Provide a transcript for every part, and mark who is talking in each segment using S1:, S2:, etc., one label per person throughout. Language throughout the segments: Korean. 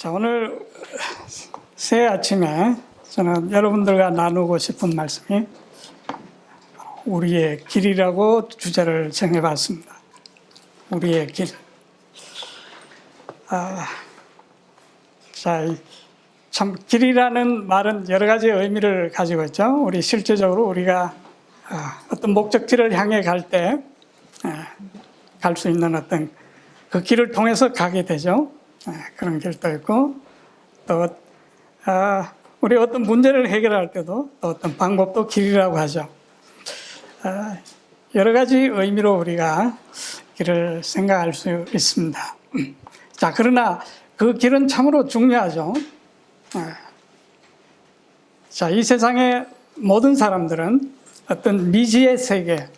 S1: 자, 오늘 새 아침에 저는 여러분들과 나누고 싶은 말씀이 우리의 길이라고 주제를 정해봤습니다. 우리의 길. 참 길이라는 말은 여러 가지 의미를 가지고 있죠. 우리 실제적으로 우리가 어떤 목적지를 향해 갈 때 갈 수 있는 어떤 그 길을 통해서 가게 되죠. 그런 길도 있고 또 우리 어떤 문제를 해결할 때도 또 어떤 방법도 길이라고 하죠. 여러 가지 의미로 우리가 길을 생각할 수 있습니다. 자, 그러나 그 길은 참으로 중요하죠. 자, 이 세상의 모든 사람들은 어떤 미지의 세계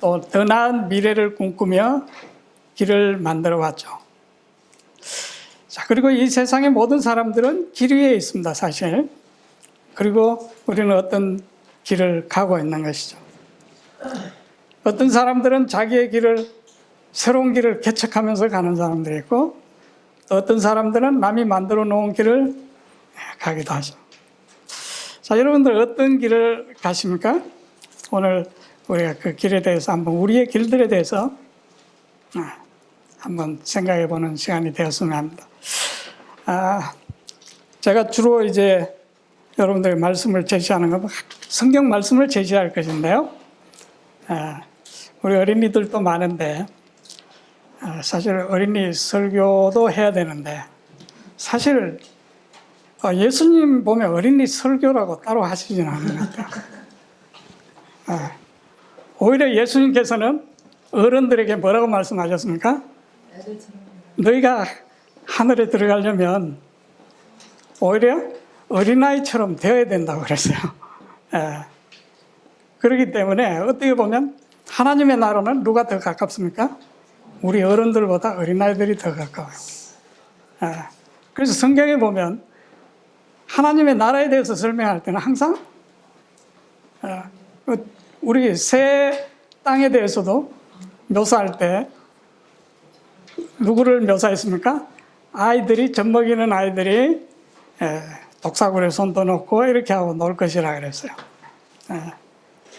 S1: 또 더 나은 미래를 꿈꾸며 길을 만들어 왔죠. 자, 그리고 이 세상의 모든 사람들은 길 위에 있습니다, 사실. 그리고 우리는 어떤 길을 가고 있는 것이죠. 어떤 사람들은 자기의 길을, 새로운 길을 개척하면서 가는 사람들이 있고, 또 어떤 사람들은 남이 만들어 놓은 길을 가기도 하죠. 자, 여러분들 어떤 길을 가십니까? 오늘 우리가 그 길에 대해서 한번, 우리의 길들에 대해서 한번 생각해 보는 시간이 되었으면 합니다. 제가 주로 이제 여러분들의 말씀을 제시하는 건 성경 말씀을 제시할 것인데요. 우리 어린이들도 많은데, 사실 어린이 설교도 해야 되는데, 사실 예수님 보면 어린이 설교라고 따로 하시지는 않는 것 같아요. 오히려 예수님께서는 어른들에게 뭐라고 말씀하셨습니까? 너희가 하늘에 들어가려면 오히려 어린아이처럼 되어야 된다고 그랬어요. 그렇기 때문에 어떻게 보면 하나님의 나라는 누가 더 가깝습니까? 우리 어른들보다 어린아이들이 더 가까워요. 그래서 성경에 보면 하나님의 나라에 대해서 설명할 때는 항상 우리 새 땅에 대해서도 묘사할 때 누구를 묘사했습니까? 아이들이, 젖먹이는 아이들이 독사굴에 손도 넣고 이렇게 하고 놀 것이라 그랬어요.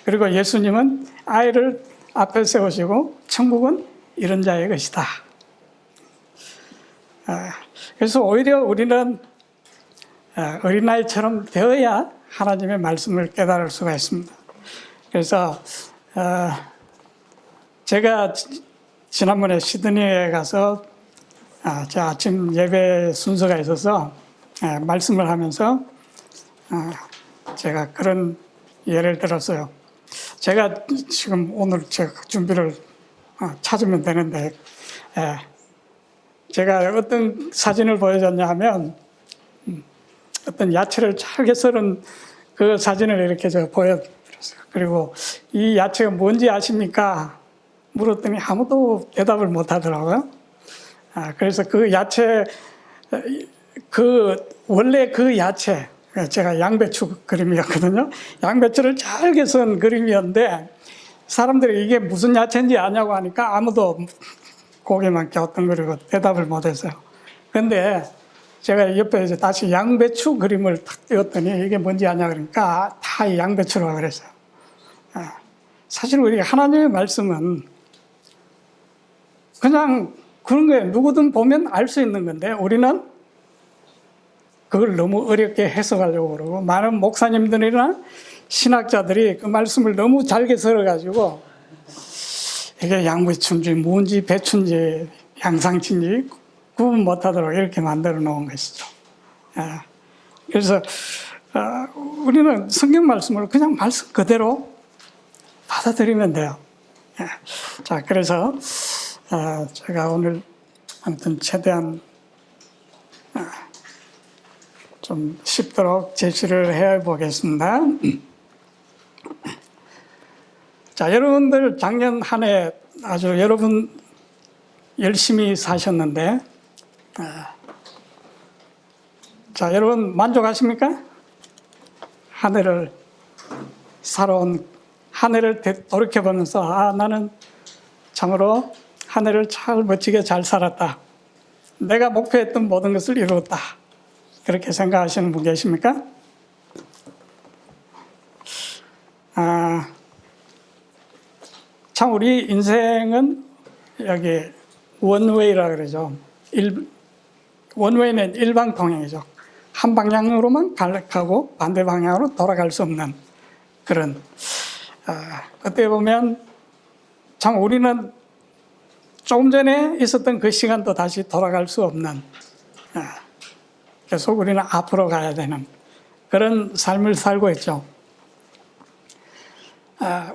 S1: 그리고 예수님은 아이를 앞에 세우시고 천국은 이런 자의 것이다. 그래서 오히려 우리는 어린아이처럼 되어야 하나님의 말씀을 깨달을 수가 있습니다. 그래서 제가 지난번에 시드니에 가서 제 아침 예배 순서가 있어서 말씀을 하면서 제가 그런 예를 들었어요. 제가 지금 오늘 제가 준비를 찾으면 되는데, 제가 어떤 사진을 보여줬냐 하면 어떤 야채를 잘게 썰은 그 사진을 이렇게 제가 보여드렸어요. 그리고 이 야채가 뭔지 아십니까? 물었더니 아무도 대답을 못 하더라고요. 그래서 그 야채, 원래 그 야채, 제가 양배추 그림이었거든요. 양배추를 잘게 썬 그림이었는데, 사람들이 이게 무슨 야채인지 아냐고 하니까 아무도 고개만 갸우뚱거리고 대답을 못 했어요. 그런데 제가 옆에 이제 다시 양배추 그림을 탁 띄웠더니 이게 뭔지 아냐 그러니까 다 양배추라고 그랬어요. 사실 우리 하나님의 말씀은 그냥 그런 거예요. 누구든 보면 알 수 있는 건데 우리는 그걸 너무 어렵게 해석하려고 그러고, 많은 목사님들이나 신학자들이 그 말씀을 너무 잘게 썰어가지고 이게 양배추인지 무인지 배추인지 양상추인지 구분 못하도록 이렇게 만들어 놓은 것이죠. 그래서 우리는 성경 말씀을 그냥 말씀 그대로 받아들이면 돼요. 자, 그래서 제가 오늘 아무튼 최대한 좀 쉽도록 제시를 해보겠습니다. 자, 여러분들 작년 한 해 아주 여러분 열심히 사셨는데, 자, 여러분 만족하십니까? 한 해를 살아온 한 해를 돌이켜보면서 나는 참으로 한 해를 잘 멋지게 잘 살았다. 내가 목표했던 모든 것을 이루었다. 그렇게 생각하시는 분 계십니까? 참 우리 인생은 여기 원웨이라 그러죠. 원웨이는 일방통행이죠. 한 방향으로만 가고 반대 방향으로 돌아갈 수 없는 그런, 어떻게 보면 참 우리는 조금 전에 있었던 그 시간도 다시 돌아갈 수 없는, 계속 우리는 앞으로 가야 되는 그런 삶을 살고 있죠.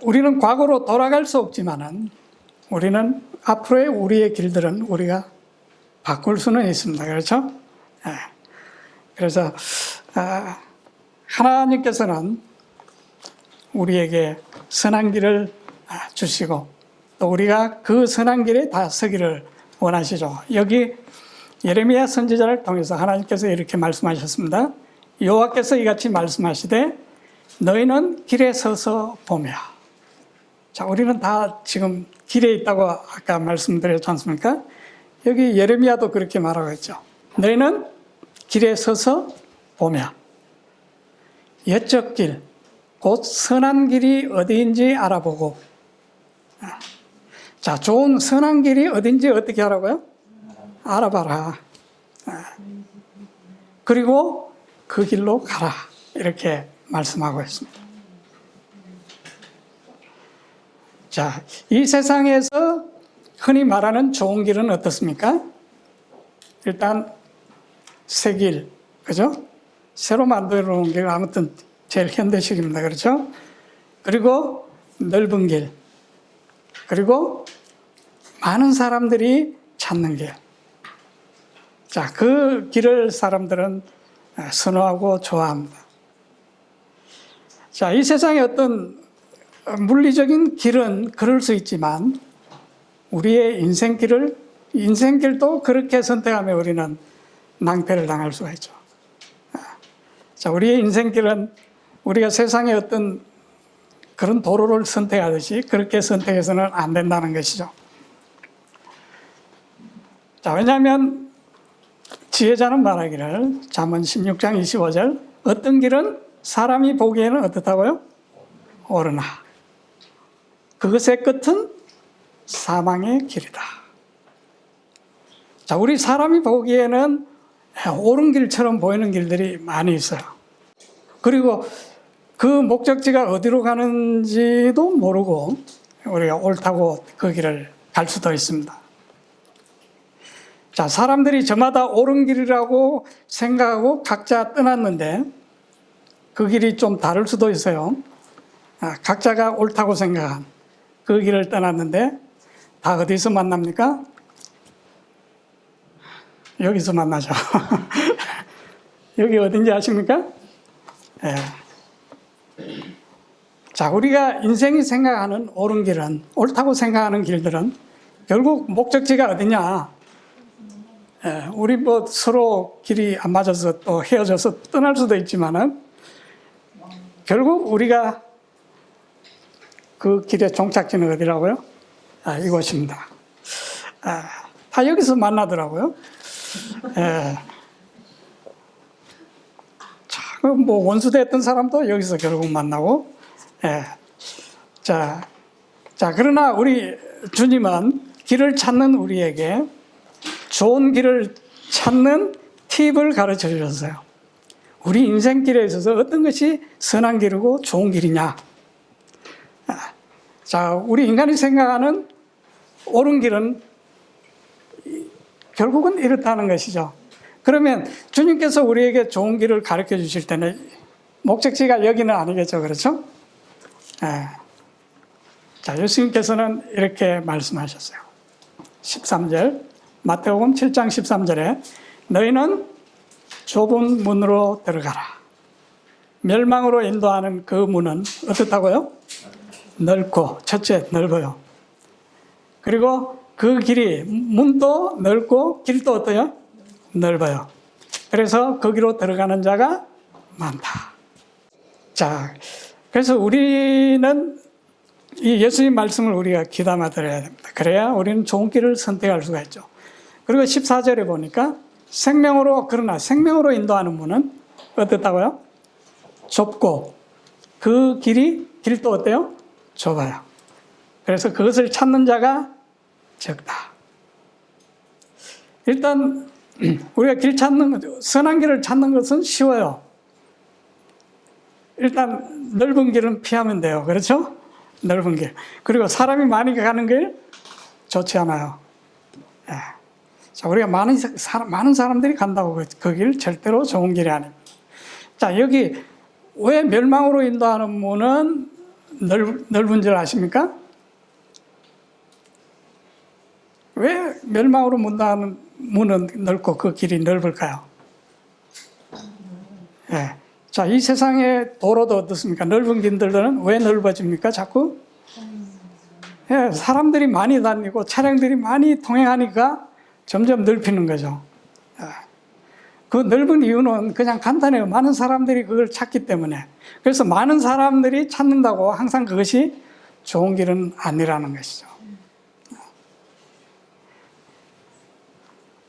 S1: 우리는 과거로 돌아갈 수 없지만은 우리는 앞으로의 우리의 길들은 우리가 바꿀 수는 있습니다. 그렇죠? 그래서 하나님께서는 우리에게 선한 길을 주시고 또 우리가 그 선한 길에 다 서기를 원하시죠. 여기 예레미야 선지자를 통해서 하나님께서 이렇게 말씀하셨습니다. 여호와께서 이같이 말씀하시되 너희는 길에 서서 보며. 자, 우리는 다 지금 길에 있다고 아까 말씀드렸지 않습니까? 여기 예레미야도 그렇게 말하고 있죠. 너희는 길에 서서 보며 옛적 길, 곧 선한 길이 어디인지 알아보고. 자, 좋은 선한 길이 어딘지 어떻게 하라고요? 알아봐라. 그리고 그 길로 가라. 이렇게 말씀하고 있습니다. 자, 이 세상에서 흔히 말하는 좋은 길은 어떻습니까? 일단 새 길, 그죠? 새로 만들어 놓은 길, 아무튼 제일 현대식입니다. 그렇죠? 그리고 넓은 길, 그리고 많은 사람들이 찾는 길. 자, 그 길을 사람들은 선호하고 좋아합니다. 자, 이 세상의 어떤 물리적인 길은 그럴 수 있지만 우리의 인생길도 그렇게 선택하면 우리는 낭패를 당할 수가 있죠. 자, 우리의 인생길은 우리가 세상의 어떤 그런 도로를 선택하듯이 그렇게 선택해서는 안 된다는 것이죠. 자, 왜냐하면 지혜자는 말하기를 잠언 16장 25절 어떤 길은 사람이 보기에는 어떻다고요? 옳으나 그것의 끝은 사망의 길이다. 자, 우리 사람이 보기에는 옳은 길처럼 보이는 길들이 많이 있어요. 그리고 그 목적지가 어디로 가는지도 모르고 우리가 옳다고 그 길을 갈 수도 있습니다. 자, 사람들이 저마다 옳은 길이라고 생각하고 각자 떠났는데 그 길이 좀 다를 수도 있어요. 각자가 옳다고 생각한 그 길을 떠났는데 다 어디서 만납니까? 여기서 만나죠. 여기 어딘지 아십니까? 예. 자, 우리가 인생이 생각하는 옳은 길은, 옳다고 생각하는 길들은 결국 목적지가 어디냐? 예, 우리 뭐 서로 길이 안 맞아서 또 헤어져서 떠날 수도 있지만은 결국 우리가 그 길의 종착지는 어디라고요? 이곳입니다. 다 여기서 만나더라고요. 예. 자, 뭐 원수됐던 사람도 여기서 결국 만나고. 예. 자, 그러나 우리 주님은 길을 찾는 우리에게 좋은 길을 찾는 팁을 가르쳐 주셨어요. 우리 인생길에 있어서 어떤 것이 선한 길이고 좋은 길이냐. 자, 우리 인간이 생각하는 옳은 길은 결국은 이렇다는 것이죠. 그러면 주님께서 우리에게 좋은 길을 가르쳐 주실 때는 목적지가 여기는 아니겠죠. 그렇죠? 자, 예수님께서는 이렇게 말씀하셨어요. 13절, 마태복음 7장 13절에 너희는 좁은 문으로 들어가라. 멸망으로 인도하는 그 문은 어떻다고요? 넓고, 첫째 넓어요. 그리고 그 길이, 문도 넓고 길도 어때요? 넓어요. 그래서 거기로 들어가는 자가 많다. 자, 그래서 우리는 이 예수님 말씀을 우리가 귀담아 들어야 됩니다. 그래야 우리는 좋은 길을 선택할 수가 있죠. 그리고 14절에 보니까 그러나 생명으로 인도하는 문은 어떻다고요? 좁고 그 길도 어때요? 좁아요. 그래서 그것을 찾는 자가 적다. 일단 우리가 선한 길을 찾는 것은 쉬워요. 일단 넓은 길은 피하면 돼요. 그렇죠? 넓은 길. 그리고 사람이 많이 가는 길 좋지 않아요. 예. 자, 우리가 많은 사람들이 간다고 그 길 절대로 좋은 길이 아닙니다. 자, 여기 왜 멸망으로 인도하는 문은 넓은 줄 아십니까? 왜 멸망으로 인도하는 문은 넓고 그 길이 넓을까요? 예. 자, 이 세상의 도로도 어떻습니까? 넓은 길들은 왜 넓어집니까? 자꾸? 예, 사람들이 많이 다니고 차량들이 많이 통행하니까 점점 넓히는 거죠. 예. 그 넓은 이유는 그냥 간단해요. 많은 사람들이 그걸 찾기 때문에. 그래서 많은 사람들이 찾는다고 항상 그것이 좋은 길은 아니라는 것이죠.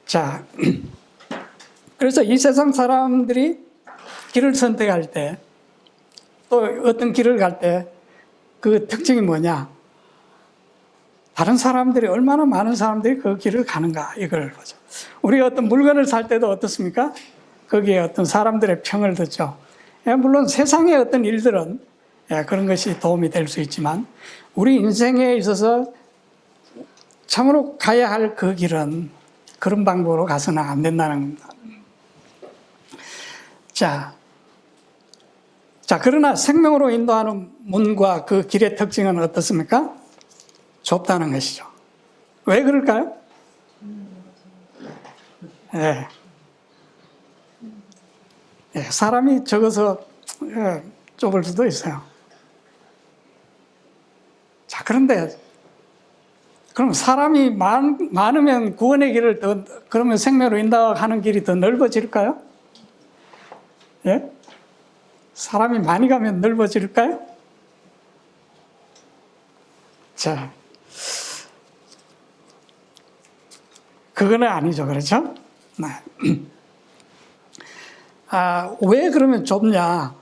S1: 자, 그래서 이 세상 사람들이 길을 선택할 때, 또 어떤 길을 갈 때 그 특징이 뭐냐? 다른 사람들이, 얼마나 많은 사람들이 그 길을 가는가, 이걸 보죠. 우리가 어떤 물건을 살 때도 어떻습니까? 거기에 어떤 사람들의 평을 듣죠. 물론 세상의 어떤 일들은 그런 것이 도움이 될 수 있지만, 우리 인생에 있어서 참으로 가야 할 그 길은 그런 방법으로 가서는 안 된다는 겁니다. 자, 그러나 생명으로 인도하는 문과 그 길의 특징은 어떻습니까? 좁다는 것이죠. 왜 그럴까요? 예. 사람이 적어서 좁을 수도 있어요. 자, 그런데 그럼 사람이 많으면 구원의 길을 그러면 생명으로 인도하는 길이 더 넓어질까요? 예? 사람이 많이 가면 넓어질까요? 자, 그거는 아니죠. 그렇죠? 네. 왜 그러면 좁냐?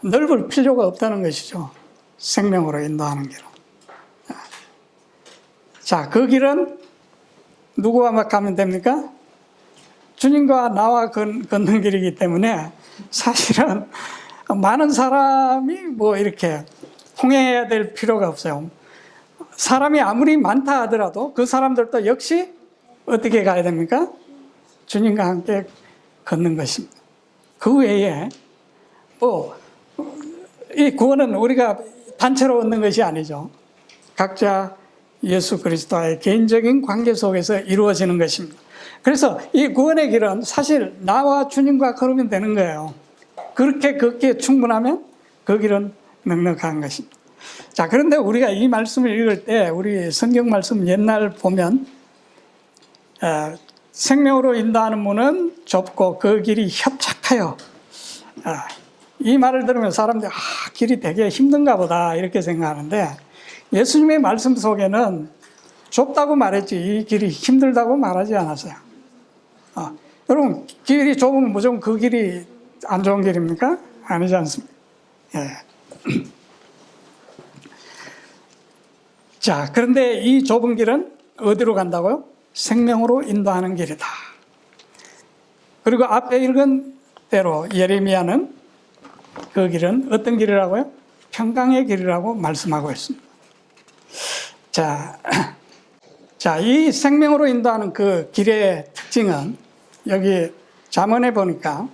S1: 넓을 필요가 없다는 것이죠. 생명으로 인도하는 길은. 자, 그 길은 누구와 가면 됩니까? 주님과 나와 걷는 길이기 때문에 사실은 많은 사람이 이렇게 통행해야 될 필요가 없어요. 사람이 아무리 많다 하더라도 그 사람들도 역시 어떻게 가야 됩니까? 주님과 함께 걷는 것입니다. 그 외에 이 구원은 우리가 단체로 얻는 것이 아니죠. 각자 예수 그리스도와의 개인적인 관계 속에서 이루어지는 것입니다. 그래서 이 구원의 길은 사실 나와 주님과 걸으면 되는 거예요. 그렇게 걷기에 충분하면 그 길은 넉넉한 것입니다. 자, 그런데 우리가 이 말씀을 읽을 때 우리 성경 말씀 옛날 보면 생명으로 인도하는 문은 좁고 그 길이 협착하여, 이 말을 들으면 사람들이 길이 되게 힘든가 보다 이렇게 생각하는데, 예수님의 말씀 속에는 좁다고 말했지 이 길이 힘들다고 말하지 않았어요. 여러분, 길이 좁으면 무조건 그 길이 안 좋은 길입니까? 아니지 않습니까? 예. 자, 그런데 이 좁은 길은 어디로 간다고요? 생명으로 인도하는 길이다. 그리고 앞에 읽은 대로 예레미야는 그 길은 어떤 길이라고요? 평강의 길이라고 말씀하고 있습니다. 자, 이 생명으로 인도하는 그 길의 특징은 여기 잠언에 보니까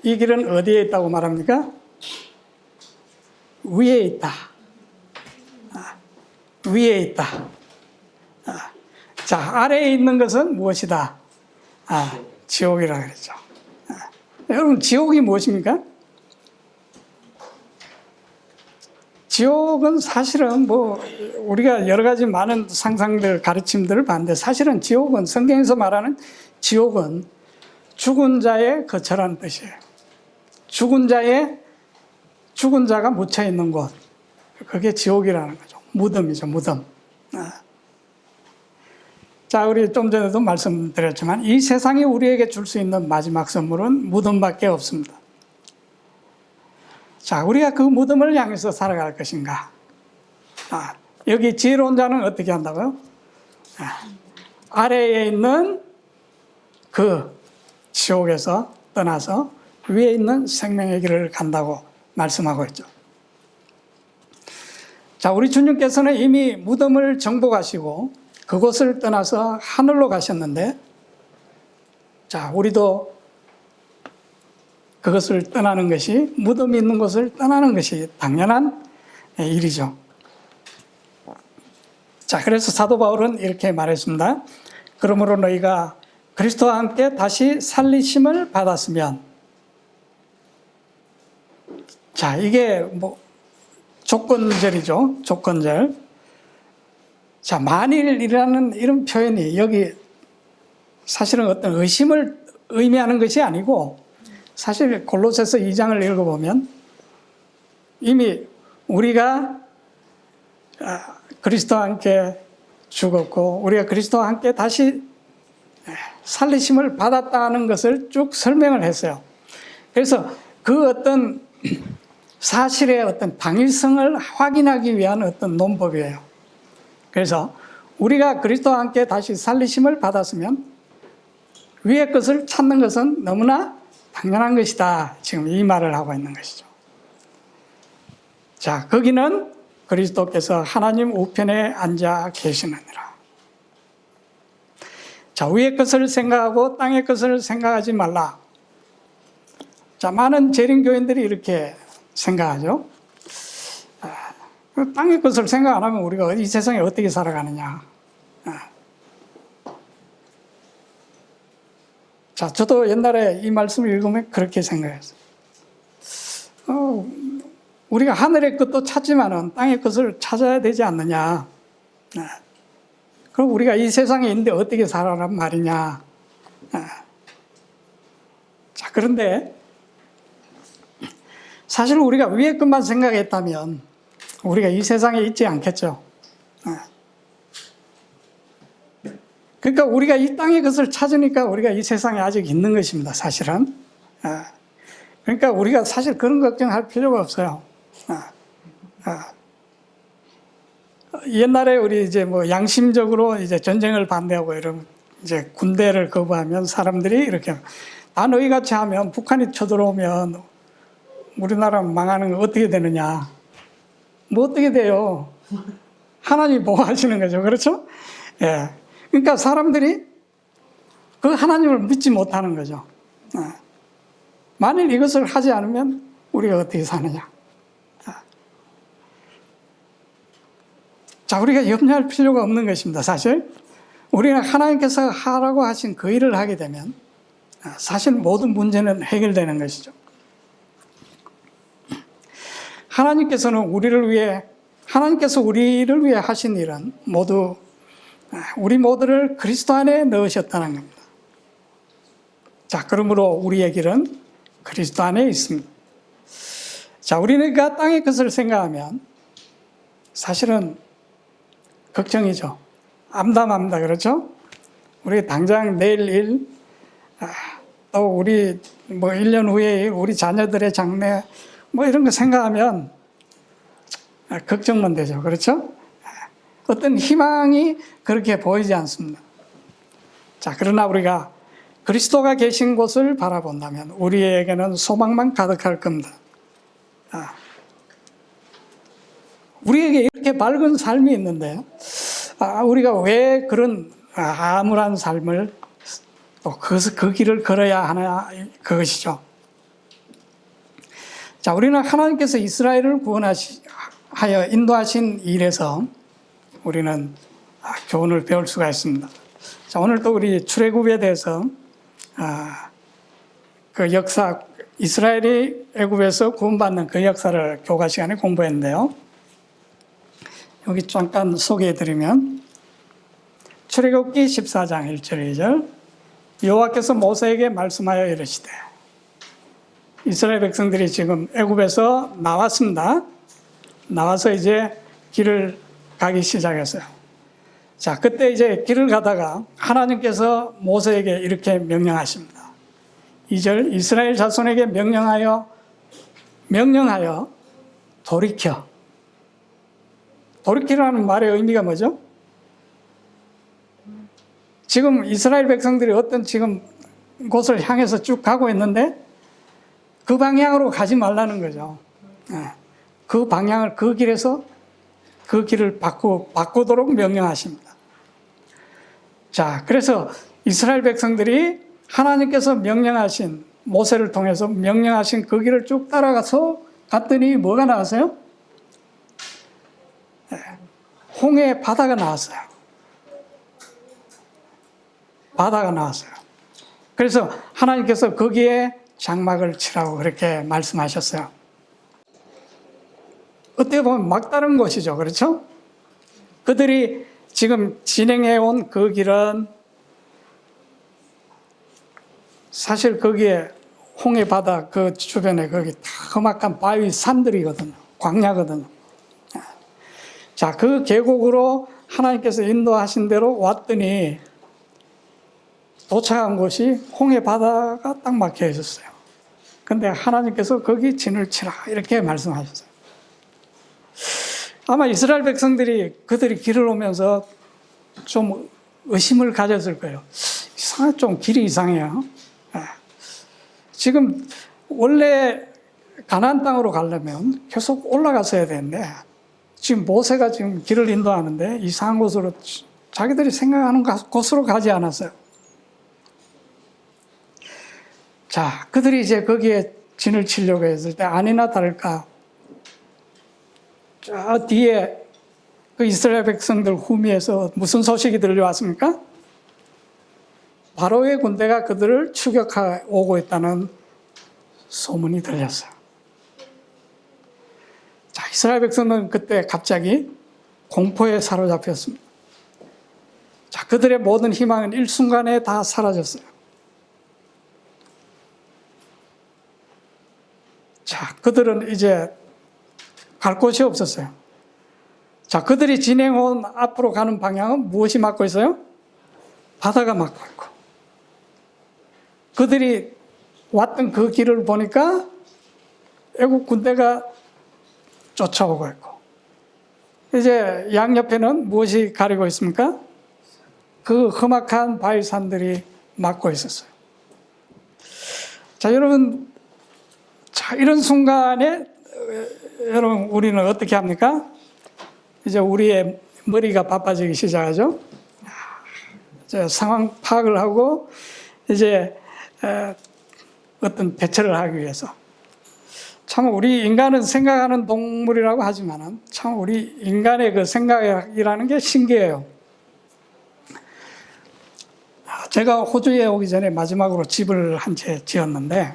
S1: 이 길은 어디에 있다고 말합니까? 위에 있다. 위에 있다. 자, 아래에 있는 것은 무엇이다? 지옥이라 그랬죠. 여러분, 지옥이 무엇입니까? 지옥은 사실은 우리가 여러 가지 많은 상상들, 가르침들을 봤는데, 사실은 지옥은, 성경에서 말하는 지옥은 죽은 자의 거처라는 뜻이에요. 죽은 자가 묻혀 있는 곳. 그게 지옥이라는 거죠. 무덤이죠, 무덤. 자, 우리 좀 전에도 말씀드렸지만 이 세상이 우리에게 줄 수 있는 마지막 선물은 무덤밖에 없습니다. 자, 우리가 그 무덤을 향해서 살아갈 것인가? 여기 지혜로운 자는 어떻게 한다고요? 아래에 있는 그 지옥에서 떠나서 위에 있는 생명의 길을 간다고 말씀하고 있죠. 자, 우리 주님께서는 이미 무덤을 정복하시고 그곳을 떠나서 하늘로 가셨는데, 자, 우리도 그것을 떠나는 것이, 무덤이 있는 곳을 떠나는 것이 당연한 일이죠. 자, 그래서 사도 바울은 이렇게 말했습니다. 그러므로 너희가 그리스도와 함께 다시 살리심을 받았으면, 자, 이게 뭐 조건절이죠. 조건절. 자, 만일이라는 이런 표현이 여기 사실은 어떤 의심을 의미하는 것이 아니고, 사실 골로새서 2장을 읽어보면 이미 우리가 그리스도와 함께 죽었고 우리가 그리스도와 함께 다시 살리심을 받았다는 것을 쭉 설명을 했어요. 그래서 그 어떤 사실의 어떤 당일성을 확인하기 위한 어떤 논법이에요. 그래서 우리가 그리스도와 함께 다시 살리심을 받았으면 위의 것을 찾는 것은 너무나 당연한 것이다. 지금 이 말을 하고 있는 것이죠. 자, 거기는 그리스도께서 하나님 우편에 앉아 계시느니라. 자, 위의 것을 생각하고 땅의 것을 생각하지 말라. 자, 많은 재림교인들이 이렇게 생각하죠. 땅의 것을 생각 안 하면 우리가 이 세상에 어떻게 살아가느냐. 자, 저도 옛날에 이 말씀을 읽으면 그렇게 생각했어요. 우리가 하늘의 것도 찾지만은 땅의 것을 찾아야 되지 않느냐. 그럼 우리가 이 세상에 있는데 어떻게 살아란 말이냐. 자, 그런데 사실 우리가 위의 것만 생각했다면 우리가 이 세상에 있지 않겠죠. 그러니까 우리가 이 땅의 것을 찾으니까 우리가 이 세상에 아직 있는 것입니다, 사실은. 그러니까 우리가 사실 그런 걱정할 필요가 없어요. 옛날에 우리 이제 뭐 양심적으로 이제 전쟁을 반대하고 이런 이제 군대를 거부하면 사람들이 이렇게 다 너희 같이 하면 북한이 쳐들어오면 우리나라 망하는 거 어떻게 되느냐. 뭐 어떻게 돼요? 하나님이 보호하시는 거죠. 그렇죠? 예. 그러니까 사람들이 그 하나님을 믿지 못하는 거죠. 만일 이것을 하지 않으면 우리가 어떻게 사느냐. 자, 우리가 염려할 필요가 없는 것입니다. 사실 우리가 하나님께서 하라고 하신 그 일을 하게 되면 사실 모든 문제는 해결되는 것이죠. 하나님께서는 하나님께서 우리를 위해 하신 일은 모두 우리 모두를 그리스도 안에 넣으셨다는 겁니다. 자, 그러므로 우리의 길은 그리스도 안에 있습니다. 자, 우리가 땅의 것을 생각하면 사실은 걱정이죠. 암담합니다. 그렇죠? 우리 당장 내일 일, 또 우리 뭐 1년 후에 일, 우리 자녀들의 장래, 뭐 이런 거 생각하면 걱정만 되죠. 그렇죠? 어떤 희망이 그렇게 보이지 않습니다. 자, 그러나 우리가 그리스도가 계신 곳을 바라본다면 우리에게는 소망만 가득할 겁니다. 우리에게 이렇게 밝은 삶이 있는데 우리가 왜 그런 암울한 삶을 또 그 길을 걸어야 하나, 그것이죠. 자, 우리는 하나님께서 이스라엘을 구원하여 인도하신 일에서 우리는 교훈을 배울 수가 있습니다. 자, 오늘 또 우리 출애굽에 대해서 그 역사, 이스라엘이 애굽에서 구원받는 그 역사를 교과 시간에 공부했는데요. 여기 잠깐 소개해드리면 출애굽기 14장 1절 2절 여호와께서 모세에게 말씀하여 이르시되, 이스라엘 백성들이 지금 애굽에서 나왔습니다. 나와서 이제 길을 가기 시작했어요. 자, 그때 이제 길을 가다가 하나님께서 모세에게 이렇게 명령하십니다. 2절 이스라엘 자손에게 명령하여 돌이켜. 돌이키라는 말의 의미가 뭐죠? 지금 이스라엘 백성들이 어떤 지금 곳을 향해서 쭉 가고 있는데 그 방향으로 가지 말라는 거죠. 그 방향을, 그 길에서 그 길을 바꾸도록 명령하십니다. 자, 그래서 이스라엘 백성들이 하나님께서 명령하신, 모세를 통해서 명령하신 그 길을 쭉 따라가서 갔더니 뭐가 나왔어요? 홍해 바다가 나왔어요. 바다가 나왔어요. 그래서 하나님께서 거기에 장막을 치라고 그렇게 말씀하셨어요. 어떻게 보면 막다른 곳이죠. 그렇죠? 그들이 지금 진행해온 그 길은 사실 거기에 홍해 바다 그 주변에 거기 다 험악한 바위 산들이거든요. 광야거든요. 자, 그 계곡으로 하나님께서 인도하신 대로 왔더니 도착한 곳이 홍해 바다가 딱 막혀 있었어요. 근데 하나님께서 거기 진을 치라 이렇게 말씀하셨어요. 아마 이스라엘 백성들이 그들이 길을 오면서 좀 의심을 가졌을 거예요. 좀 길이 이상해요. 지금 원래 가나안 땅으로 가려면 계속 올라갔어야 되는데 지금 모세가 지금 길을 인도하는데 이상한 곳으로 자기들이 생각하는 곳으로 가지 않았어요. 자, 그들이 이제 거기에 진을 치려고 했을 때 아니나 다를까 저 뒤에 그 이스라엘 백성들 후미에서 무슨 소식이 들려왔습니까? 바로의 군대가 그들을 추격하고 오고 있다는 소문이 들렸어요. 자, 이스라엘 백성은 그때 갑자기 공포에 사로잡혔습니다. 자, 그들의 모든 희망은 일순간에 다 사라졌어요. 자, 그들은 이제 갈 곳이 없었어요. 자, 그들이 진행온 앞으로 가는 방향은 무엇이 막고 있어요? 바다가 막고 있고. 그들이 왔던 그 길을 보니까 애국 군대가 쫓아오고 있고. 이제 양옆에는 무엇이 가리고 있습니까? 그 험악한 바위산들이 막고 있었어요. 자, 여러분, 자, 이런 순간에 여러분 우리는 어떻게 합니까? 이제 우리의 머리가 바빠지기 시작하죠. 이제 상황 파악을 하고 이제 어떤 대처를 하기 위해서. 참 우리 인간은 생각하는 동물이라고 하지만은 참 우리 인간의 그 생각이라는 게 신기해요. 제가 호주에 오기 전에 마지막으로 집을 한 채 지었는데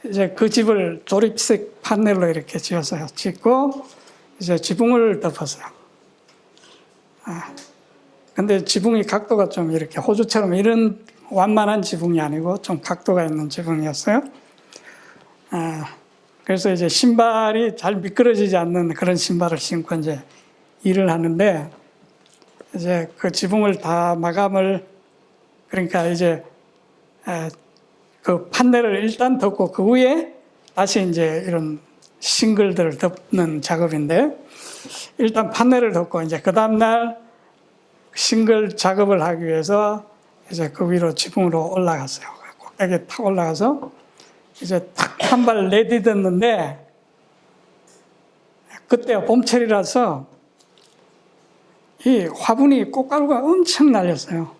S1: 이제 그 집을 조립식 판넬로 이렇게 지었어요. 짓고 이제 지붕을 덮었어요. 근데 지붕이 각도가 좀 이렇게 호주처럼 이런 완만한 지붕이 아니고 좀 각도가 있는 지붕이었어요. 그래서 이제 신발이 잘 미끄러지지 않는 그런 신발을 신고 이제 일을 하는데 이제 그 지붕을 다 마감을 그러니까 이제 그 판넬을 일단 덮고 그 위에 다시 이제 이런 싱글들을 덮는 작업인데 일단 판넬을 덮고 이제 그 다음날 싱글 작업을 하기 위해서 이제 그 위로 지붕으로 올라갔어요. 꼭대기에 탁 올라가서 이제 탁 한 발 내딛었는데 그때 봄철이라서 이 화분이 꽃가루가 엄청 날렸어요.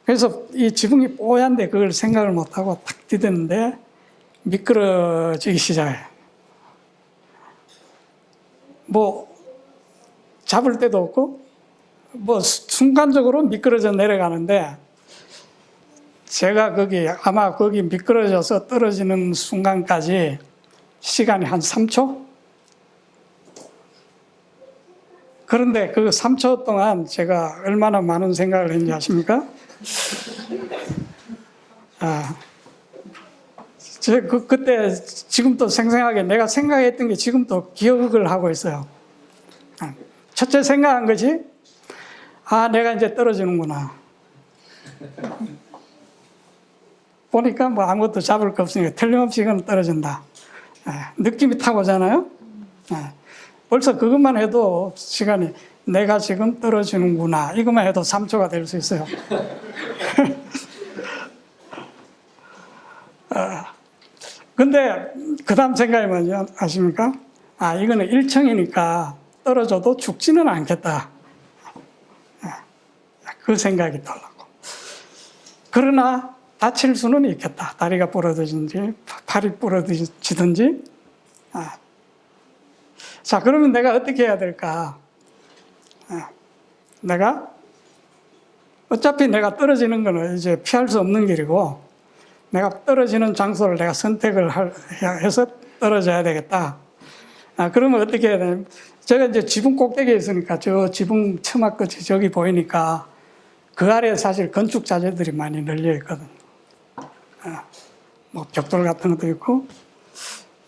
S1: 그래서 이 지붕이 뽀얀데 그걸 생각을 못하고 탁 디뎠는데 미끄러지기 시작해요. 뭐 잡을 데도 없고 뭐 순간적으로 미끄러져 내려가는데 제가 아마 거기 미끄러져서 떨어지는 순간까지 시간이 한 3초? 그런데 그 3초 동안 제가 얼마나 많은 생각을 했는지 아십니까? 그때 지금도 생생하게 내가 생각했던 게 지금도 기억을 하고 있어요. 첫째 생각한 것이, 내가 이제 떨어지는구나. 보니까 뭐 아무것도 잡을 거 없으니까 틀림없이 이건 떨어진다. 느낌이 탁 오잖아요. 벌써 그것만 해도 시간이, 내가 지금 떨어지는구나, 이것만 해도 3초가 될 수 있어요. 근데 그 다음 생각이 뭐지 아십니까? 이거는 1층이니까 떨어져도 죽지는 않겠다. 그 생각이 들었고. 그러나 다칠 수는 있겠다. 다리가 부러지든지 팔이 부러지든지. 자, 그러면 내가 어떻게 해야 될까? 어차피 내가 떨어지는 거는 이제 피할 수 없는 길이고, 내가 떨어지는 장소를 내가 선택을 해서 떨어져야 되겠다. 그러면 어떻게 해야 되냐면, 제가 이제 지붕 꼭대기에 있으니까 저 지붕 처막 끝이 저기 보이니까 그 아래에 사실 건축 자재들이 많이 널려 있거든요. 뭐 벽돌 같은 것도 있고,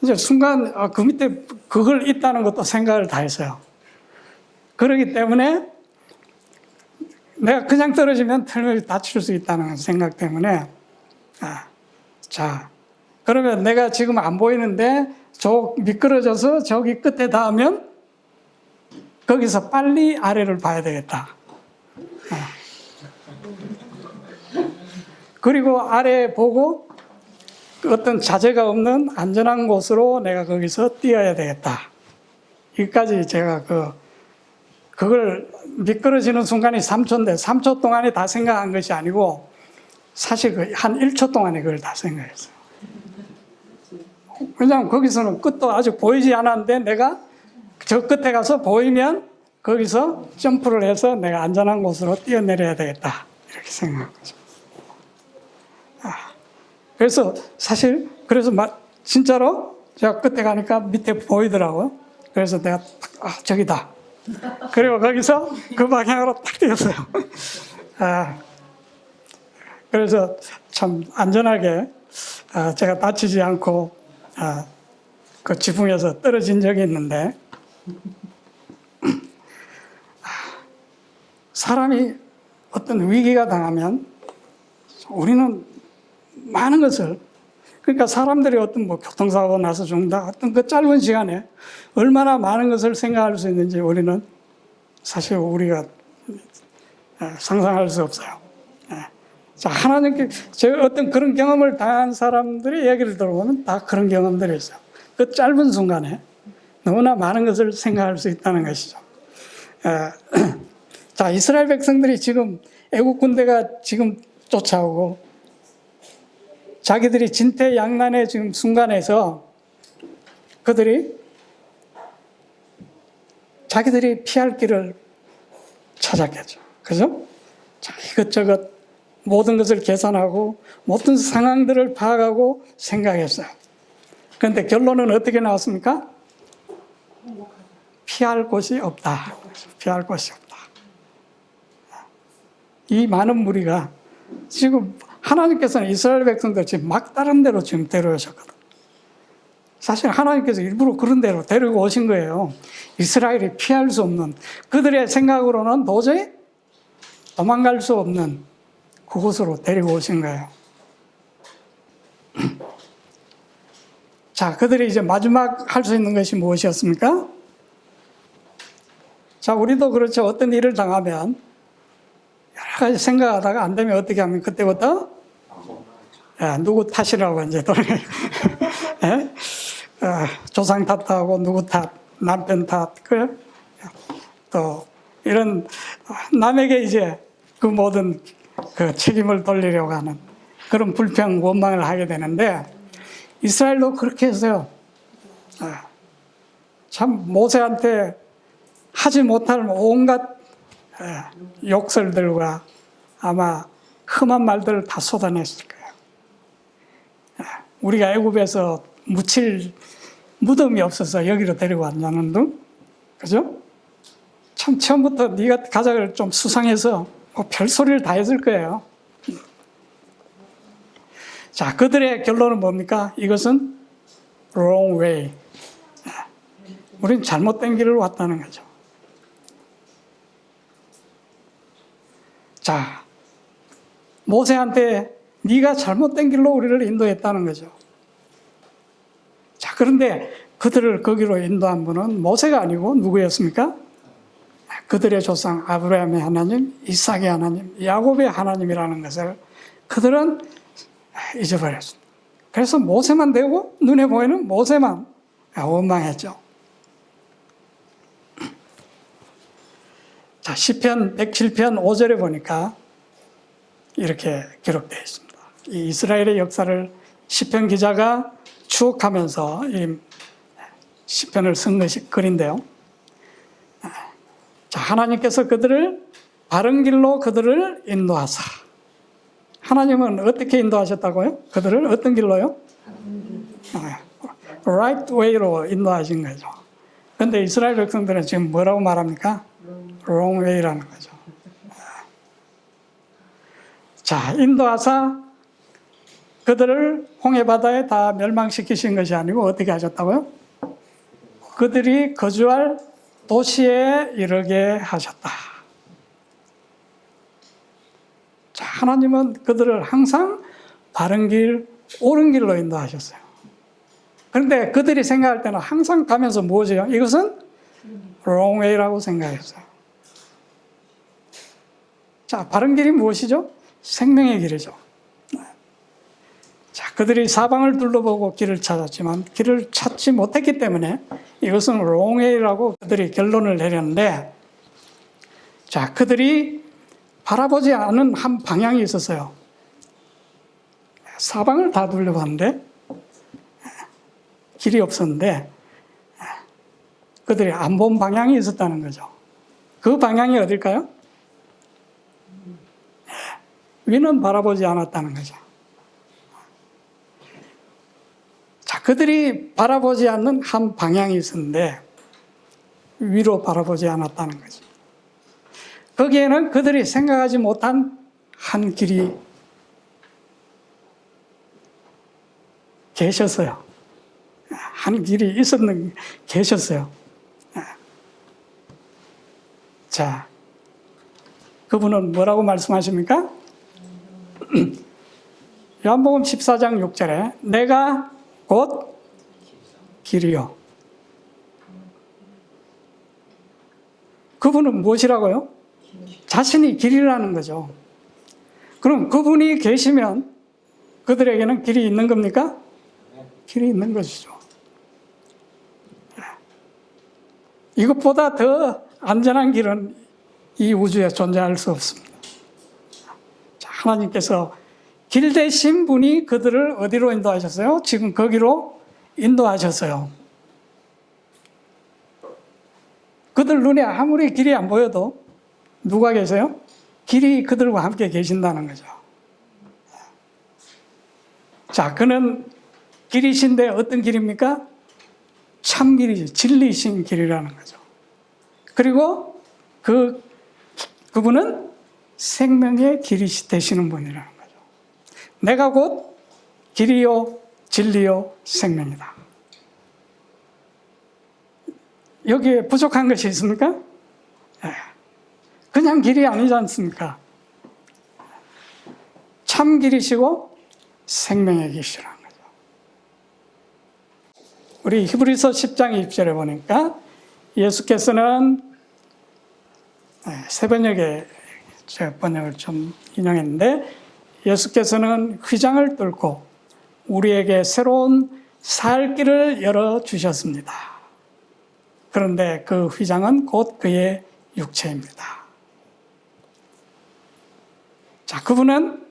S1: 이제 순간 그 밑에 그걸 있다는 것도 생각을 다 했어요. 그렇기 때문에 내가 그냥 떨어지면 틀림없이 다칠 수 있다는 생각 때문에, 자, 그러면 내가 지금 안 보이는데 저 미끄러져서 저기 끝에 닿으면 거기서 빨리 아래를 봐야 되겠다. 그리고 아래 보고 어떤 자재가 없는 안전한 곳으로 내가 거기서 뛰어야 되겠다. 여기까지 제가 그걸 미끄러지는 순간이 3초인데 3초 동안에 다 생각한 것이 아니고 사실 한 1초 동안에 그걸 다 생각했어요. 왜냐하면 거기서는 끝도 아직 보이지 않았는데 내가 저 끝에 가서 보이면 거기서 점프를 해서 내가 안전한 곳으로 뛰어내려야 되겠다. 이렇게 생각한 거죠. 그래서 사실 진짜로 제가 끝에 가니까 밑에 보이더라고요. 그래서 내가 저기다. 그리고 거기서 그 방향으로 딱 뛰었어요. 그래서 참 안전하게 제가 다치지 않고 그 지붕에서 떨어진 적이 있는데, 사람이 어떤 위기가 당하면 우리는 많은 것을, 그러니까 사람들이 어떤 뭐 교통사고가 나서 죽는다, 어떤 그 짧은 시간에 얼마나 많은 것을 생각할 수 있는지 우리는 사실 우리가 상상할 수 없어요. 자, 하나님께 제가 어떤 그런 경험을 당한 사람들의 얘기를 들어보면 다 그런 경험들이 있어요. 그 짧은 순간에 너무나 많은 것을 생각할 수 있다는 것이죠. 자, 이스라엘 백성들이 지금 애국 군대가 지금 쫓아오고 자기들이 진퇴양난의 지금 순간에서 자기들이 피할 길을 찾았겠죠. 그죠? 자, 이것저것 모든 것을 계산하고 모든 상황들을 파악하고 생각했어요. 그런데 결론은 어떻게 나왔습니까? 피할 곳이 없다. 피할 곳이 없다. 이 많은 무리가 지금 하나님께서는 이스라엘 백성들 지금 막 다른 데로 지금 데려오셨거든. 사실 하나님께서 일부러 그런 데로 데리고 오신 거예요. 이스라엘이 피할 수 없는, 그들의 생각으로는 도저히 도망갈 수 없는 그곳으로 데리고 오신 거예요. 자, 그들이 이제 마지막 할 수 있는 것이 무엇이었습니까? 자, 우리도 그렇죠. 어떤 일을 당하면 여러 가지 생각하다가 안 되면 어떻게 하면 그때부터 누구 탓이라고 이제 조상 탓하고 누구 탓, 남편 탓, 또 이런 남에게 이제 그 모든 그 책임을 돌리려고 하는 그런 불평, 원망을 하게 되는데, 이스라엘도 그렇게 했어요. 참 모세한테 하지 못할 온갖 욕설들과 아마 험한 말들을 다 쏟아냈을 거예요. 우리가 애굽에서 묻힐 무덤이 없어서 여기로 데리고 왔냐는 둥, 그죠? 참 처음부터 네가 가작을 좀 수상해서 뭐 별소리를 다 했을 거예요. 자, 그들의 결론은 뭡니까? 이것은 wrong way. 우린 잘못된 길을 왔다는 거죠. 자, 모세한테 네가 잘못된 길로 우리를 인도했다는 거죠. 자, 그런데 그들을 거기로 인도한 분은 모세가 아니고 누구였습니까? 그들의 조상 아브라함의 하나님, 이삭의 하나님, 야곱의 하나님이라는 것을 그들은 잊어버렸습니다. 그래서 모세만 되고 눈에 보이는 모세만 원망했죠. 자, 시편 107편 5절에 보니까 이렇게 기록되어 있습니다. 이 이스라엘의 역사를 시편 기자가 추억하면서 이 시편을 쓴 것이 글인데요. 자, 하나님께서 그들을 바른 길로 그들을 인도하사. 하나님은 어떻게 인도하셨다고요? 그들을 어떤 길로요? right way로 인도하신 거죠. 그런데 이스라엘 백성들은 지금 뭐라고 말합니까? wrong way라는 거죠. 자, 인도하사 그들을 홍해바다에 다 멸망시키신 것이 아니고 어떻게 하셨다고요? 그들이 거주할 도시에 이르게 하셨다. 자, 하나님은 그들을 항상 바른 길, 옳은 길로 인도하셨어요. 그런데 그들이 생각할 때는 항상 가면서 뭐죠? 이것은 wrong way라고 생각했어요. 자, 바른 길이 무엇이죠? 생명의 길이죠. 자, 그들이 사방을 둘러보고 길을 찾았지만 길을 찾지 못했기 때문에 이것은 wrong way라고 그들이 결론을 내렸는데, 자, 그들이 바라보지 않은 한 방향이 있었어요. 사방을 다 둘러봤는데 길이 없었는데 그들이 안 본 방향이 있었다는 거죠. 그 방향이 어딜까요? 위는 바라보지 않았다는 거죠. 자, 그들이 바라보지 않는 한 방향이 있었는데 위로 바라보지 않았다는 거죠. 거기에는 그들이 생각하지 못한 한 길이 계셨어요. 한 길이 계셨어요. 자, 그분은 뭐라고 말씀하십니까? 요한복음 14장 6절에 내가 곧 길이요. 그분은 무엇이라고요? 자신이 길이라는 거죠. 그럼 그분이 계시면 그들에게는 길이 있는 겁니까? 길이 있는 것이죠. 이것보다 더 안전한 길은 이 우주에 존재할 수 없습니다. 자, 하나님께서 길 되신 분이 그들을 어디로 인도하셨어요? 지금 거기로 인도하셨어요. 그들 눈에 아무리 길이 안 보여도 누가 계세요? 길이 그들과 함께 계신다는 거죠. 자, 그는 길이신데 어떤 길입니까? 참길이죠. 진리신 길이라는 거죠. 그리고 그분은 생명의 길이 되시는 분이라는 거죠. 내가 곧 길이요, 진리요, 생명이다. 여기에 부족한 것이 있습니까? 그냥 길이 아니지 않습니까? 참 길이시고 생명의 길이시라는 거죠. 우리 히브리서 10장 20절에 보니까 예수께서는 새 번역에 제 번역을 좀 인용했는데, 예수께서는 휘장을 뚫고 우리에게 새로운 살 길을 열어주셨습니다. 그런데 그 휘장은 곧 그의 육체입니다. 자, 그분은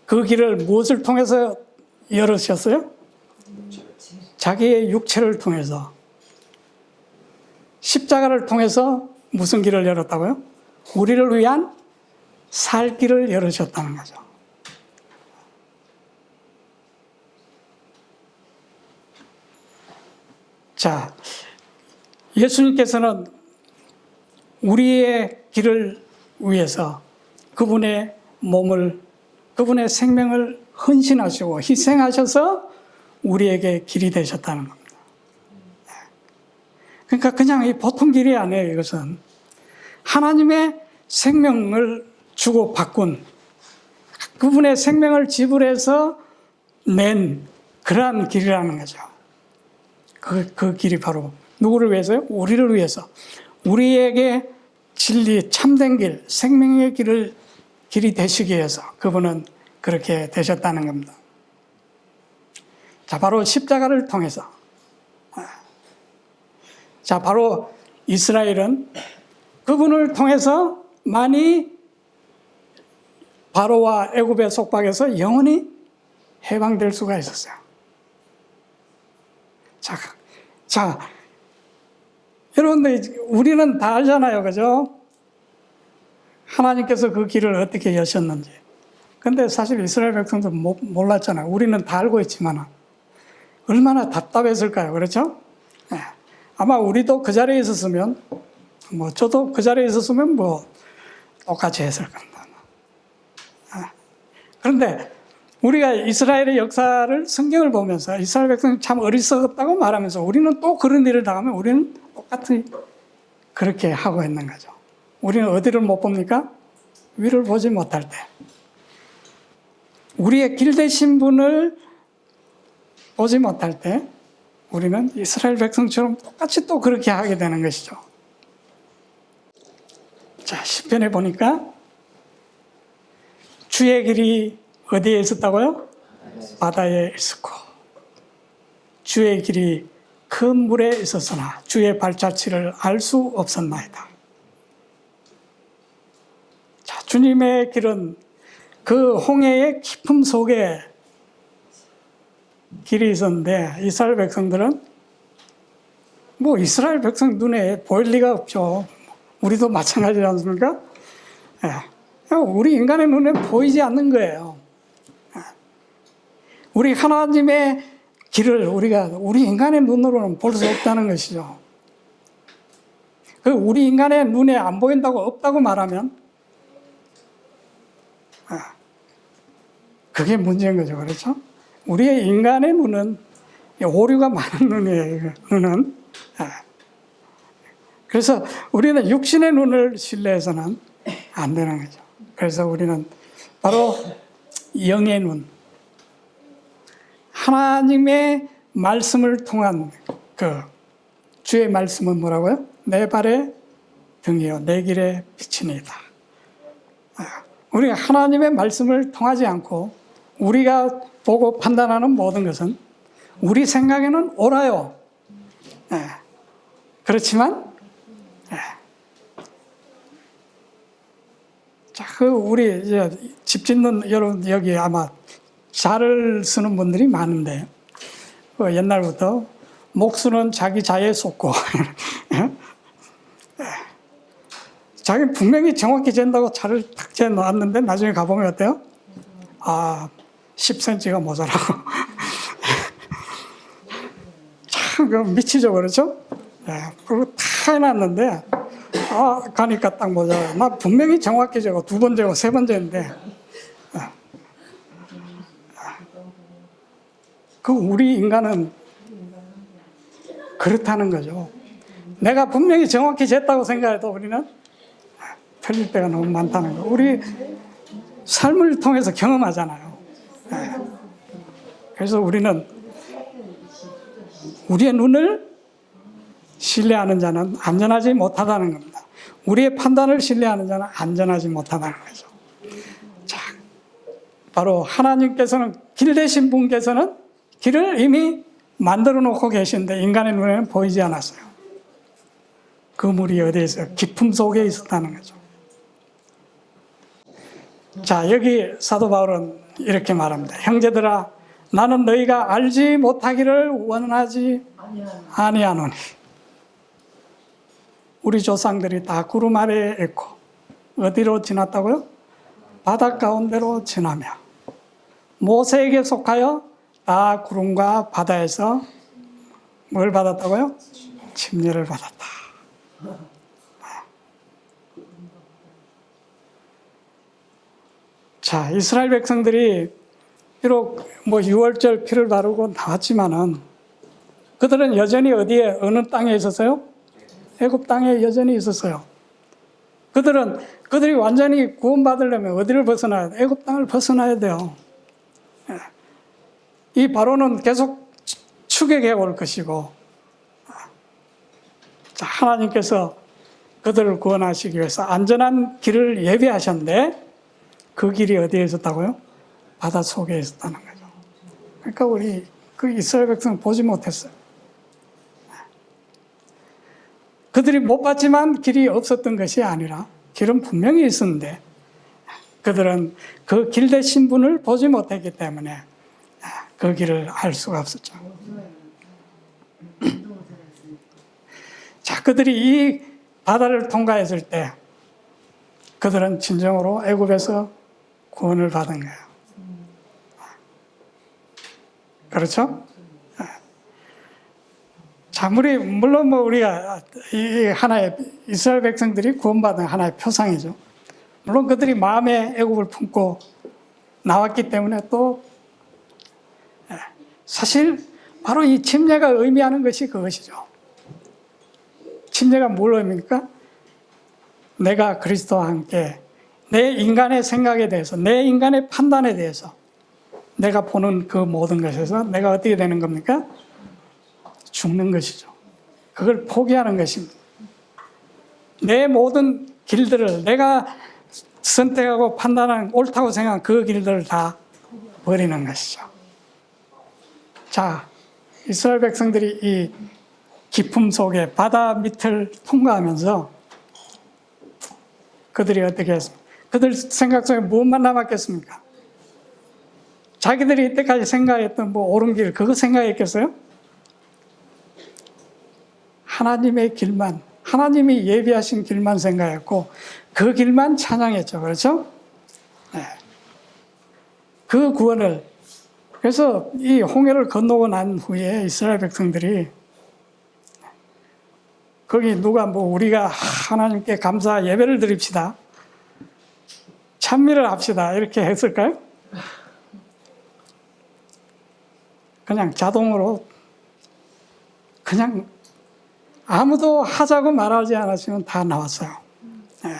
S1: 그 길을 무엇을 통해서 열으셨어요? 자기의 육체를 통해서, 십자가를 통해서 무슨 길을 열었다고요? 우리를 위한 살 길을 열으셨다는 거죠. 자, 예수님께서는 우리의 길을 위해서 그분의 몸을, 그분의 생명을 헌신하시고 희생하셔서 우리에게 길이 되셨다는 겁니다. 그러니까 그냥 이 보통 길이 아니에요. 이것은 하나님의 생명을 주고 바꾼 그분의 생명을 지불해서 낸 그러한 길이라는 거죠. 그 길이 바로 누구를 위해서요? 우리를 위해서. 우리에게 진리, 참된 길, 생명의 길이 되시기 위해서 그분은 그렇게 되셨다는 겁니다. 자, 바로 십자가를 통해서. 자, 바로 이스라엘은 그분을 통해서 많이 바로와 애굽의 속박에서 영원히 해방될 수가 있었어요. 자, 여러분들 우리는 다 알잖아요, 그죠? 하나님께서 그 길을 어떻게 여셨는지. 근데 사실 이스라엘 백성도 몰랐잖아요. 우리는 다 알고 있지만 얼마나 답답했을까요, 그렇죠? 네. 아마 우리도 그 자리에 있었으면, 저도 그 자리에 있었으면 똑같이 했을 겁니다. 그런데 우리가 이스라엘의 역사를 성경을 보면서 이스라엘 백성이 참 어리석었다고 말하면서 우리는 또 그런 일을 당하면 우리는 똑같이 그렇게 하고 있는 거죠. 우리는 어디를 못 봅니까? 위를 보지 못할 때. 우리의 길 되신 분을 보지 못할 때 우리는 이스라엘 백성처럼 똑같이 또 그렇게 하게 되는 것이죠. 자, 시편에 보니까 주의 길이 어디에 있었다고요? 바다에 있었고 주의 길이 큰 물에 있었으나 주의 발자취를 알 수 없었나이다. 자, 주님의 길은 그 홍해의 깊음 속에 길이 있었는데 이스라엘 백성들은 이스라엘 백성 눈에 보일 리가 없죠. 우리도 마찬가지지 않습니까? 네. 우리 인간의 눈에 보이지 않는 거예요. 우리 하나님의 길을 우리 인간의 눈으로는 볼 수 없다는 것이죠. 우리 인간의 눈에 안 보인다고 없다고 말하면 그게 문제인 거죠. 그렇죠? 우리의 인간의 눈은 오류가 많은 눈이에요. 눈은. 그래서 우리는 육신의 눈을 신뢰해서는 안 되는 거죠. 그래서 우리는 바로 영의 눈, 하나님의 말씀을 통한 주의 말씀은 뭐라고요? 내 발의 등이요 내 길의 빛이니이다. 우리가 하나님의 말씀을 통하지 않고 우리가 보고 판단하는 모든 것은 우리 생각에는 옳아요. 그렇지만 자, 우리 이제 집 짓는 여러분 여기 아마 자를 쓰는 분들이 많은데 옛날부터 목수는 자기 자에 쏟고 자기 분명히 정확히 잰다고 차를 탁 재 놨는데 나중에 가보면 어때요? 10cm가 모자라고 참 미치죠, 그렇죠? 그리고 다 해놨는데 가니까 딱 모자라. 나 분명히 정확히 재고 2번 재고 3번 재는데 우리 인간은 그렇다는 거죠. 내가 분명히 정확히 쟀다고 생각해도 우리는 틀릴 때가 너무 많다는 거. 우리 삶을 통해서 경험하잖아요. 그래서 우리는 우리의 눈을 신뢰하는 자는 안전하지 못하다는 겁니다. 우리의 판단을 신뢰하는 자는 안전하지 못하다는 거죠. 자, 바로 하나님께서는 길 되신 분께서는 길을 이미 만들어 놓고 계신데 인간의 눈에는 보이지 않았어요. 그 물이 어디에 있어요? 깊음 속에 있었다는 거죠. 자, 여기 사도 바울은 이렇게 말합니다. 형제들아, 나는 너희가 알지 못하기를 원하지 아니하노니. 우리 조상들이 다 구름 아래에 있고 어디로 지났다고요? 바닷 가운데로 지나며 모세에게 속하여 다 구름과 바다에서 뭘 받았다고요? 침례를 받았다. 자, 이스라엘 백성들이 비록 6월절 피를 바르고 나왔지만은 그들은 여전히 어디에 어느 땅에 있었어요? 애굽 땅에 여전히 있었어요. 그들이 완전히 구원받으려면 어디를 벗어나야 돼? 애굽 땅을 벗어나야 돼요. 이 바로는 계속 추격해 올 것이고, 자, 하나님께서 그들을 구원하시기 위해서 안전한 길을 예비하셨는데 그 길이 어디에 있었다고요? 바다 속에 있었다는 거죠. 그러니까 우리 그 이스라엘 백성 보지 못했어요. 그들이 못 봤지만 길이 없었던 것이 아니라 길은 분명히 있었는데 그들은 그 길 대신 분을 보지 못했기 때문에 그 길을 알 수가 없었죠. 자, 그들이 이 바다를 통과했을 때 그들은 진정으로 애굽에서 구원을 받은 거예요. 그렇죠? 자, 물론 우리가 이 하나의 이스라엘 백성들이 구원받은 하나의 표상이죠. 물론 그들이 마음에 애굽을 품고 나왔기 때문에 또 사실 바로 이 침례가 의미하는 것이 그것이죠. 침례가 뭘 의미입니까? 내가 그리스도와 함께 내 인간의 생각에 대해서, 내 인간의 판단에 대해서 내가 보는 그 모든 것에서 내가 어떻게 되는 겁니까? 죽는 것이죠. 그걸 포기하는 것입니다. 내 모든 길들을 내가 선택하고 판단한 옳다고 생각한 그 길들을 다 버리는 것이죠. 자, 이스라엘 백성들이 이 깊음 속에 바다 밑을 통과하면서 그들이 어떻게 했습니까? 그들 생각 속에 무엇만 남았겠습니까? 자기들이 이때까지 생각했던 옳은 길, 그거 생각했겠어요? 하나님의 길만, 하나님이 예비하신 길만 생각했고 그 길만 찬양했죠. 그렇죠? 네. 그 구원을, 그래서 이 홍해를 건너고 난 후에 이스라엘 백성들이 거기 누가 우리가 하나님께 감사 예배를 드립시다, 찬미를 합시다 이렇게 했을까요? 그냥 자동으로 그냥 아무도 하자고 말하지 않았으면 다 나왔어요. 네.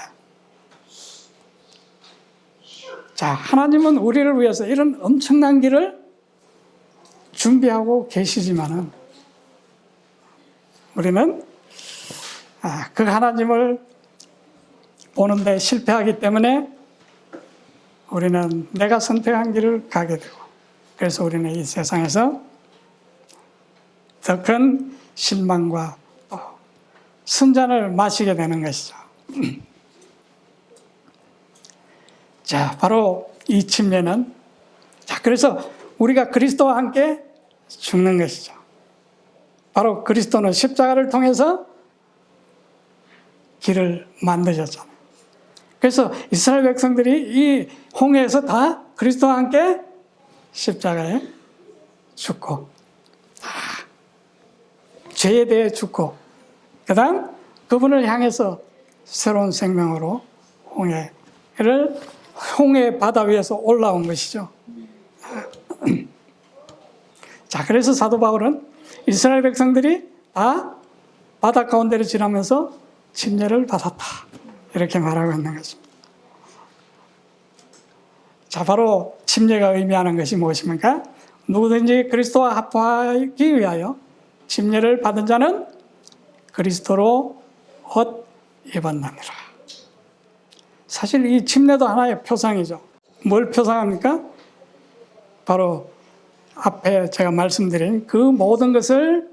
S1: 자, 하나님은 우리를 위해서 이런 엄청난 길을 준비하고 계시지만은 우리는 그 하나님을 보는데 실패하기 때문에 우리는 내가 선택한 길을 가게 되고, 그래서 우리는 이 세상에서 더 큰 실망과 또 순잔을 마시게 되는 것이죠. 자, 바로 이 침례는, 자, 그래서 우리가 그리스도와 함께 죽는 것이죠. 바로 그리스도는 십자가를 통해서 길을 만드셨잖아요. 그래서 이스라엘 백성들이 이 홍해에서 다 그리스도와 함께 십자가에 죽고, 죄에 대해 죽고, 그 다음 그분을 향해서 새로운 생명으로 홍해 바다 위에서 올라온 것이죠. 자, 그래서 사도 바울은 이스라엘 백성들이 다 바다 가운데를 지나면서 침례를 받았다 이렇게 말하고 있는 것입니다. 자, 바로 침례가 의미하는 것이 무엇입니까? 누구든지 그리스도와 합하기 위하여 침례를 받은 자는 그리스도로 옷 입었느니라. 사실 이 침례도 하나의 표상이죠. 뭘 표상합니까? 바로 앞에 제가 말씀드린 그 모든 것을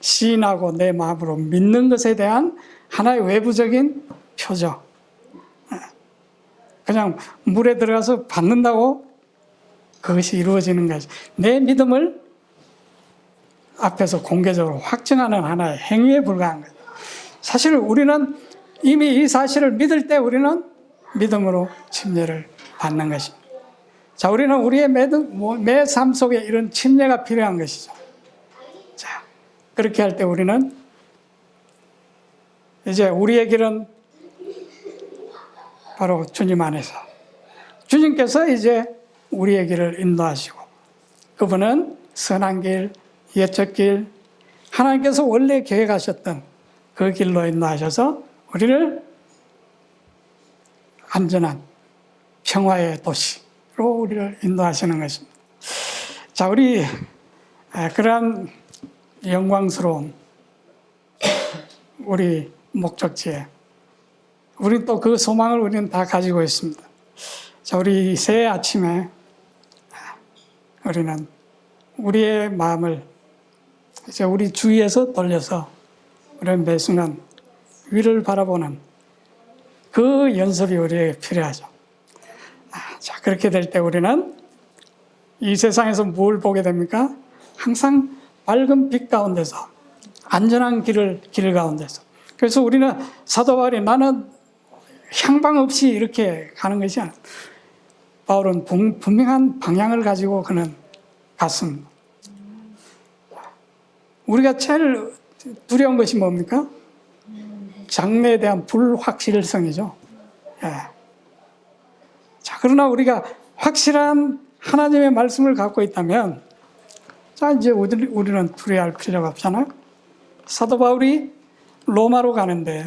S1: 시인하고 내 마음으로 믿는 것에 대한 하나의 외부적인 표죠. 그냥 물에 들어가서 받는다고 그것이 이루어지는 거죠. 내 믿음을 앞에서 공개적으로 확증하는 하나의 행위에 불과한 거죠. 사실 우리는 이미 이 사실을 믿을 때 우리는 믿음으로 침례를 받는 것입니다. 자, 우리는 우리의 매 삶 속에 이런 침례가 필요한 것이죠. 자, 그렇게 할 때 우리는 이제 우리의 길은 바로 주님 안에서, 주님께서 이제 우리의 길을 인도하시고, 그분은 선한 길, 예적 길, 하나님께서 원래 계획하셨던 그 길로 인도하셔서 우리를 안전한 평화의 도시로 우리를 인도하시는 것입니다. 자, 우리 그러한 영광스러운 우리 목적지에 우리 또 그 소망을 우리는 다 가지고 있습니다. 자, 우리 새해 아침에 우리는 우리의 마음을 이제 우리 주위에서 돌려서 우리는 매 순간 위를 바라보는 그 연습이 우리에게 필요하죠. 자, 그렇게 될 때 우리는 이 세상에서 뭘 보게 됩니까? 항상 밝은 빛 가운데서 안전한 길 가운데서. 그래서 우리는 사도 바울이 나는 향방 없이 이렇게 가는 것이 아니라 바울은 분명한 방향을 가지고 그는 갔습니다. 우리가 제일 두려운 것이 뭡니까? 장래에 대한 불확실성이죠. 예. 자, 그러나 우리가 확실한 하나님의 말씀을 갖고 있다면, 자, 이제 우리는 두려워할 필요가 없잖아요. 사도 바울이 로마로 가는데,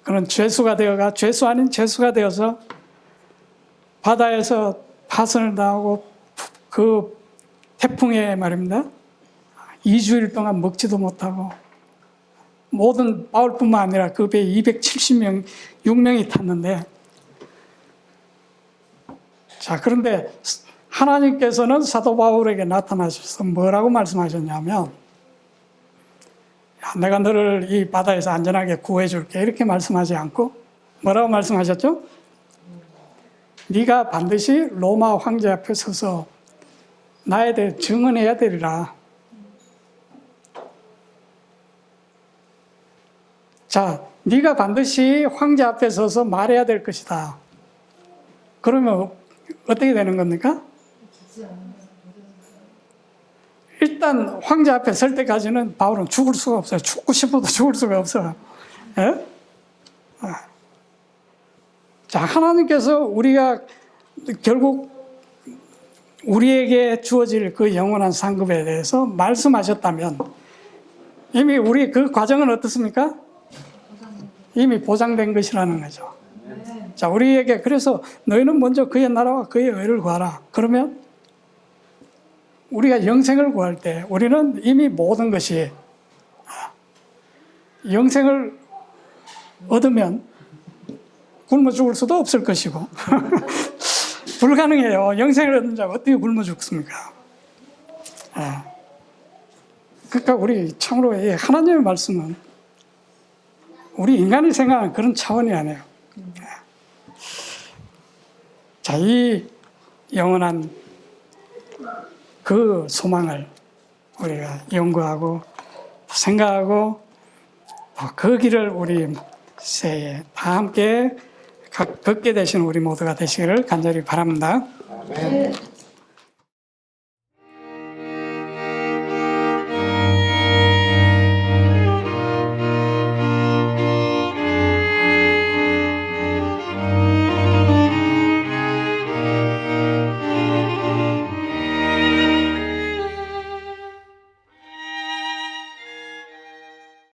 S1: 그는 죄수 아닌 죄수가 되어서 바다에서 파선을 당하고 그 태풍에 말입니다. 2주일 동안 먹지도 못하고 모든 바울뿐만 아니라 그 배에 276명이 탔는데, 자, 그런데 하나님께서는 사도 바울에게 나타나셔서 뭐라고 말씀하셨냐면, 야, 내가 너를 이 바다에서 안전하게 구해줄게 이렇게 말씀하지 않고 뭐라고 말씀하셨죠? 네가 반드시 로마 황제 앞에 서서 나에 대해 증언해야 되리라. 자, 네가 반드시 황제 앞에 서서 말해야 될 것이다. 그러면 어떻게 되는 겁니까? 일단 황제 앞에 설 때까지는 바울은 죽을 수가 없어요. 죽고 싶어도 죽을 수가 없어요. 예? 자, 하나님께서 우리가 결국 우리에게 주어질 그 영원한 상급에 대해서 말씀하셨다면 이미 우리 그 과정은 어떻습니까? 이미 보장된 것이라는 거죠. 자, 우리에게 그래서 너희는 먼저 그의 나라와 그의 의를 구하라. 그러면 우리가 영생을 구할 때 우리는 이미 모든 것이 영생을 얻으면 굶어 죽을 수도 없을 것이고 불가능해요. 영생을 얻는 자가 어떻게 굶어 죽습니까? 그러니까 우리 참으로 하나님의 말씀은 우리 인간이 생각하는 그런 차원이 아니에요. 자, 이 영원한 그 소망을 우리가 연구하고 생각하고 그 길을 우리 새해에 다 함께 걷게 되시는 우리 모두가 되시기를 간절히 바랍니다.
S2: 아멘.